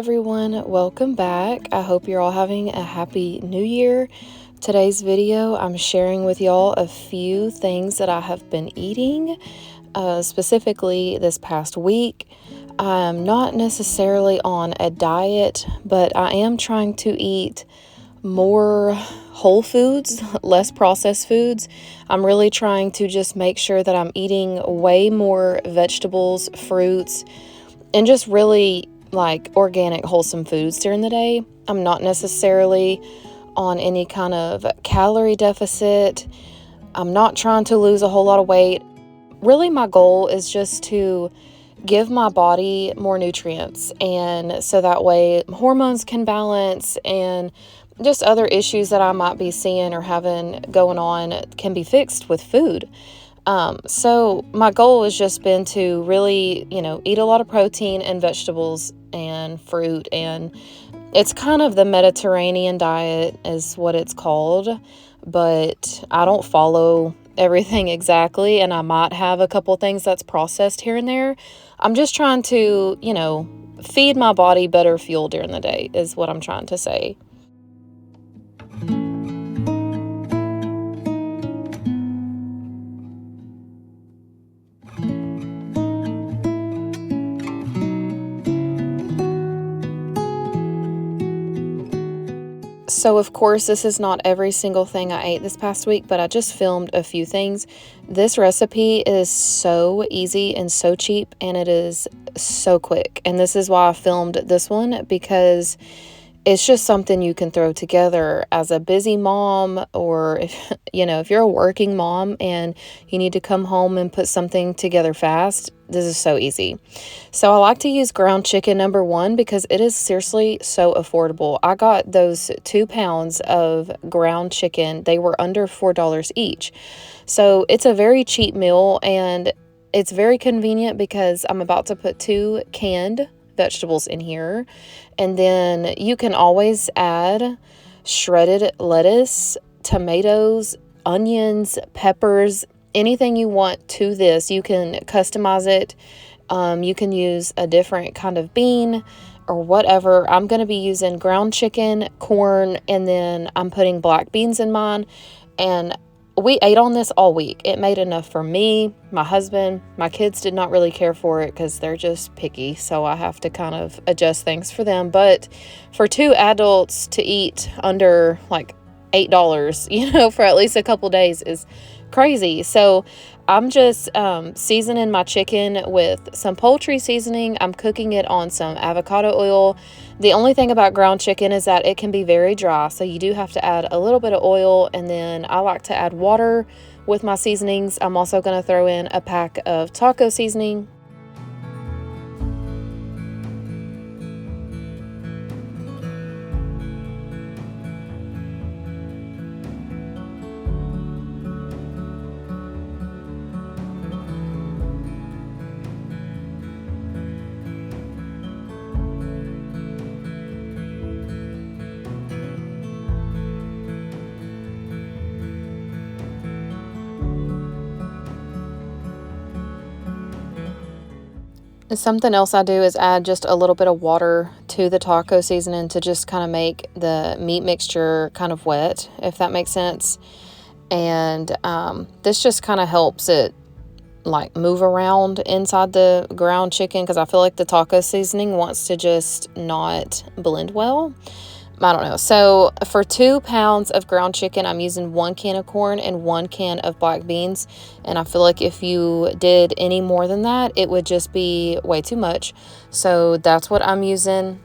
everyone, welcome back. I hope you're all having a happy new year. Today's video, I'm sharing with y'all a few things that I have been eating, specifically this past week. I'm not necessarily on a diet, but I am trying to eat more whole foods, less processed foods. I'm really trying to just make sure that I'm eating way more vegetables, fruits, and just really like organic, wholesome foods during the day. I'm not necessarily on any kind of calorie deficit. I'm not trying to lose a whole lot of weight. Really, my goal is just to give my body more nutrients, and so that way hormones can balance and just other issues that I might be seeing or having going on can be fixed with food. So my goal has just been to really, eat a lot of protein and vegetables and fruit, and it's kind of the Mediterranean diet is what it's called, but I don't follow everything exactly, and I might have a couple things that's processed here and there. I'm just trying to, feed my body better fuel during the day is what I'm trying to say. So, of course, this is not every single thing I ate this past week, but I just filmed a few things. This recipe is so easy and so cheap, and it is so quick. And this is why I filmed this one, because it's just something you can throw together as a busy mom, or if you're a working mom and you need to come home and put something together fast. This is so easy. So I like to use ground chicken number one because it is seriously so affordable. I got those 2 pounds of ground chicken. They were under $4 each. So it's a very cheap meal, and it's very convenient because I'm about to put 2 canned vegetables in here, and then you can always add shredded lettuce, tomatoes, onions, peppers, anything you want to this. You can customize it. You can use a different kind of bean or whatever. I'm going to be using ground chicken, corn, and then I'm putting black beans in mine, and we ate on this all week. It made enough for me, my husband. My kids did not really care for it because they're just picky, so I have to kind of adjust things for them. But for 2 adults to eat under like $8, for at least a couple days is crazy. So I'm just seasoning my chicken with some poultry seasoning. I'm cooking it on some avocado oil. The only thing about ground chicken is that it can be very dry, so you do have to add a little bit of oil, and then I like to add water with my seasonings. I'm also going to throw in a pack of taco seasoning. Something else I do is add just a little bit of water to the taco seasoning to just kind of make the meat mixture kind of wet, if that makes sense. And this just kind of helps it like move around inside the ground chicken, because I feel like the taco seasoning wants to just not blend well. I don't know. So for 2 pounds of ground chicken, I'm using 1 can of corn and 1 can of black beans. And I feel like if you did any more than that, it would just be way too much. So that's what I'm using.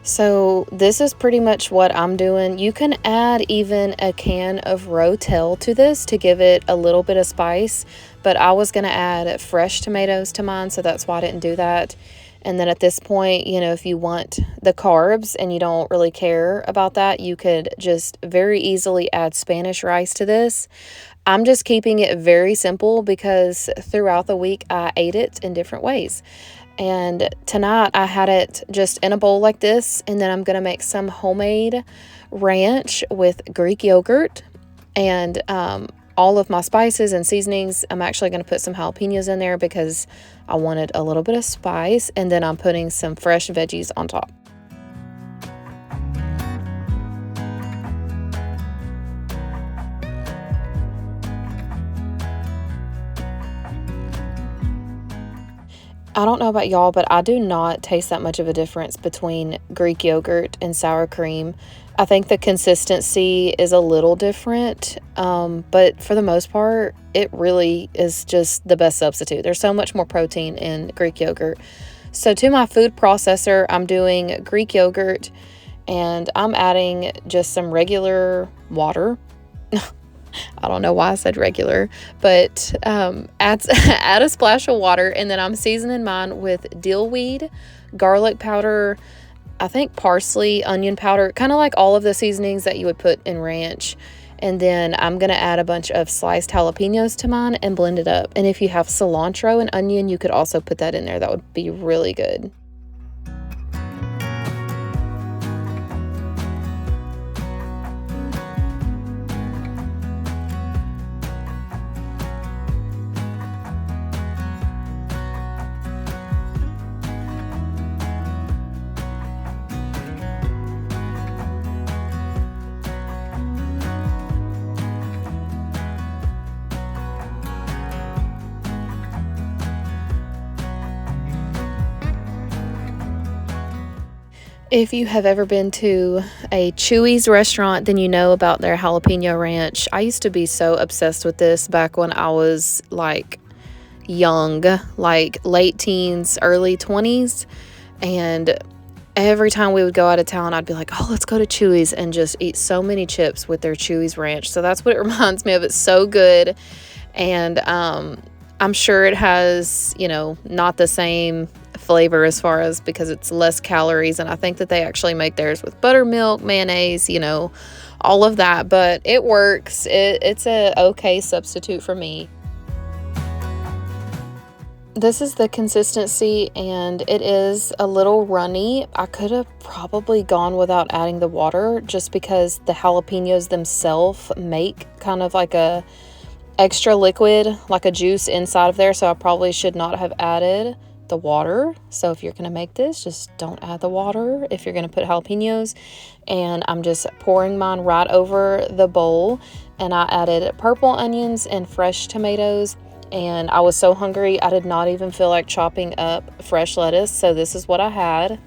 So this is pretty much what I'm doing. You can add even a can of Rotel to this to give it a little bit of spice, but I was going to add fresh tomatoes to mine, so that's why I didn't do that. And then at this point, if you want the carbs and you don't really care about that, you could just very easily add Spanish rice to this. I'm just keeping it very simple because throughout the week I ate it in different ways. And tonight I had it just in a bowl like this, and then I'm going to make some homemade ranch with Greek yogurt and all of my spices and seasonings. I'm actually going to put some jalapenos in there because I wanted a little bit of spice, and then I'm putting some fresh veggies on top. I don't know about y'all, but I do not taste that much of a difference between Greek yogurt and sour cream. I think the consistency is a little different, but for the most part, it really is just the best substitute. There's so much more protein in Greek yogurt. So to my food processor, I'm doing Greek yogurt, and I'm adding just some regular water. I don't know why I said regular, but add a splash of water, and then I'm seasoning mine with dill weed, garlic powder, I think parsley, onion powder, kind of like all of the seasonings that you would put in ranch. And then I'm going to add a bunch of sliced jalapenos to mine and blend it up. And if you have cilantro and onion, you could also put that in there. That would be really good. If you have ever been to a Chewy's restaurant, then you know about their jalapeno ranch. I used to be so obsessed with this back when I was like young, like late teens, early 20s. And every time we would go out of town, I'd be like, oh, let's go to Chewy's and just eat so many chips with their Chewy's ranch. So that's what it reminds me of. It's so good. And I'm sure it has, not the same flavor as far as because it's less calories, and I think that they actually make theirs with buttermilk, mayonnaise, all of that, but it works. It's a okay substitute for me. This is the consistency, and it is a little runny. I could have probably gone without adding the water just because the jalapenos themselves make kind of like a extra liquid, like a juice inside of there, so I probably should not have added the water. So if you're going to make this, just don't add the water if you're going to put jalapenos. And I'm just pouring mine right over the bowl, and I added purple onions and fresh tomatoes, and I was so hungry I did not even feel like chopping up fresh lettuce, so this is what I had.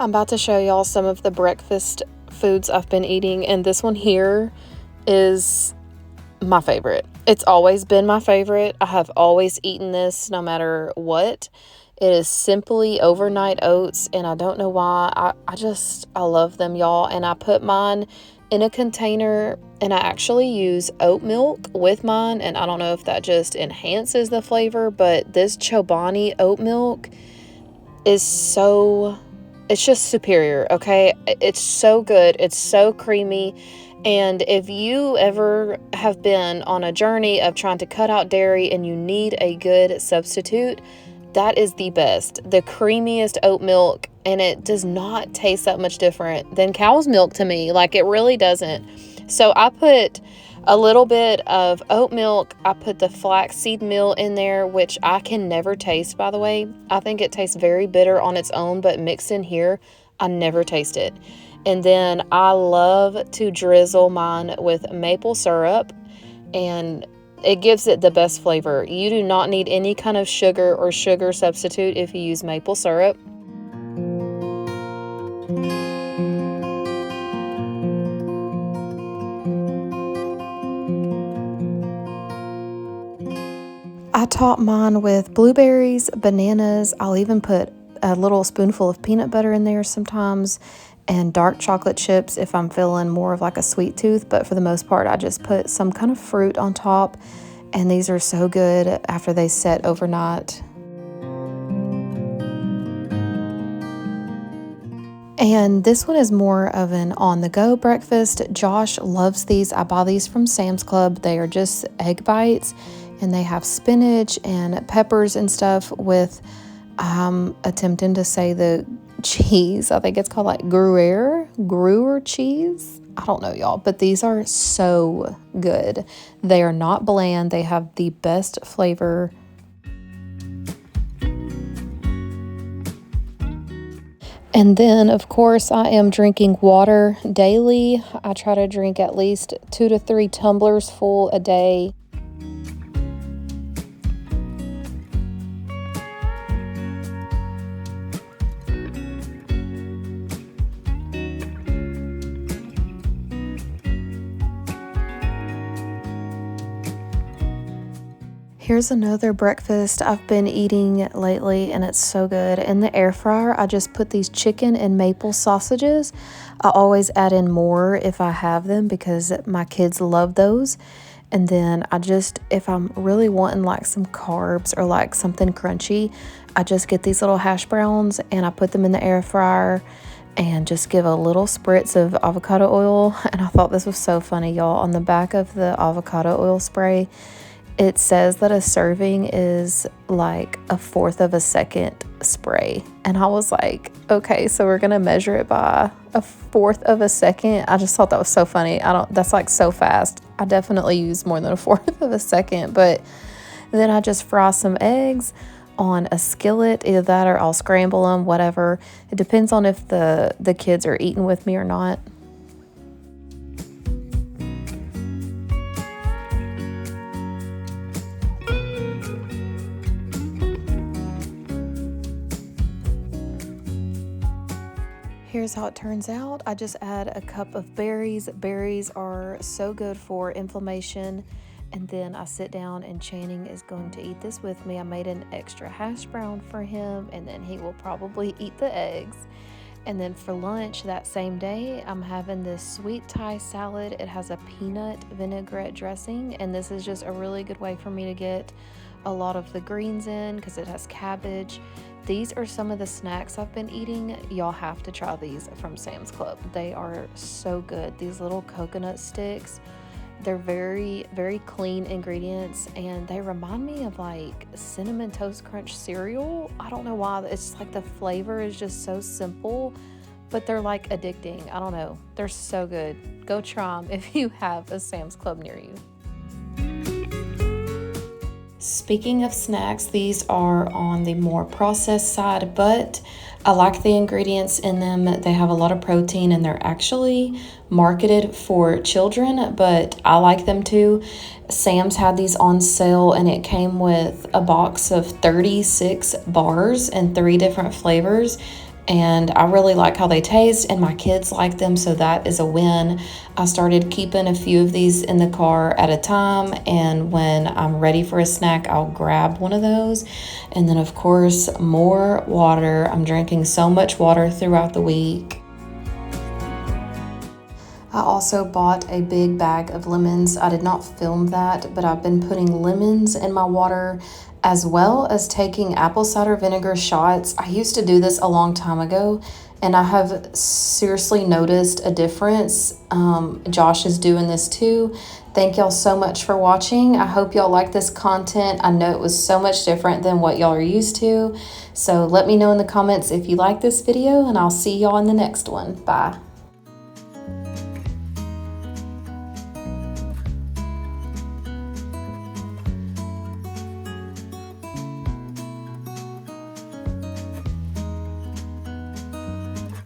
I'm about to show y'all some of the breakfast foods I've been eating, and this one here is my favorite. It's always been my favorite. I have always eaten this no matter what. It is simply overnight oats, and I don't know why. I love them, y'all. And I put mine in a container, and I actually use oat milk with mine, and I don't know if that just enhances the flavor, but this Chobani oat milk is it's just superior, okay? It's so good. It's so creamy. And if you ever have been on a journey of trying to cut out dairy and you need a good substitute, that is the best. The creamiest oat milk, and it does not taste that much different than cow's milk to me. Like, it really doesn't. So I put a little bit of oat milk. I put the flaxseed meal in there, which I can never taste, by the way. I think it tastes very bitter on its own, but mixed in here, I never taste it. And then I love to drizzle mine with maple syrup, and it gives it the best flavor. You do not need any kind of sugar or sugar substitute if you use maple syrup. top mine with blueberries, bananas. I'll even put a little spoonful of peanut butter in there sometimes, and dark chocolate chips if I'm feeling more of like a sweet tooth. But for the most part, I just put some kind of fruit on top, and these are so good after they set overnight. And this one is more of an on-the-go breakfast. Josh loves these. I buy these from Sam's Club. They are just egg bites, and they have spinach and peppers and stuff with, attempting to say the cheese. I think it's called like Gruyere cheese. I don't know, y'all, but these are so good. They are not bland. They have the best flavor. And then, of course, I am drinking water daily. I try to drink at least 2 to 3 tumblers full a day. Here's another breakfast I've been eating lately, and it's so good. In the air fryer, I just put these chicken and maple sausages. I always add in more if I have them because my kids love those. And then if I'm really wanting like some carbs or like something crunchy, I just get these little hash browns and I put them in the air fryer and just give a little spritz of avocado oil. And I thought this was so funny, y'all. On the back of the avocado oil spray, it says that a serving is like 1/4 of a second spray. And I was like, okay, so we're gonna measure it by 1/4 of a second. I just thought that was so funny. That's like so fast. I definitely use more than 1/4 of a second. But then I just fry some eggs on a skillet, either that or I'll scramble them, whatever. It depends on if the kids are eating with me or not. Here's how it turns out. I just add a cup of berries. Berries are so good for inflammation. And then I sit down and Channing is going to eat this with me. I made an extra hash brown for him, and then he will probably eat the eggs. And then for lunch that same day, I'm having this sweet Thai salad. It has a peanut vinaigrette dressing, and this is just a really good way for me to get a lot of the greens in because it has cabbage. These are some of the snacks I've been eating. Y'all have to try these from Sam's Club. They are so good. These little coconut sticks, they're very, very clean ingredients, and they remind me of like Cinnamon Toast Crunch cereal. I don't know why. It's like the flavor is just so simple, but they're like addicting. I don't know. They're so good. Go try them if you have a Sam's Club near you. Speaking of snacks, these are on the more processed side, but I like the ingredients in them. They have a lot of protein and they're actually marketed for children, but I like them too. Sam's had these on sale and it came with a box of 36 bars in 3 different flavors. And I really like how they taste, and my kids like them, so that is a win. I started keeping a few of these in the car at a time, and when I'm ready for a snack, I'll grab one of those. And then, of course, more water. I'm drinking so much water throughout the week. I also bought a big bag of lemons. I did not film that, but I've been putting lemons in my water as well as taking apple cider vinegar shots. I used to do this a long time ago, and I have seriously noticed a difference. Josh is doing this too. Thank y'all so much for watching. I hope y'all like this content. I know it was so much different than what y'all are used to. So let me know in the comments if you like this video, and I'll see y'all in the next one. Bye.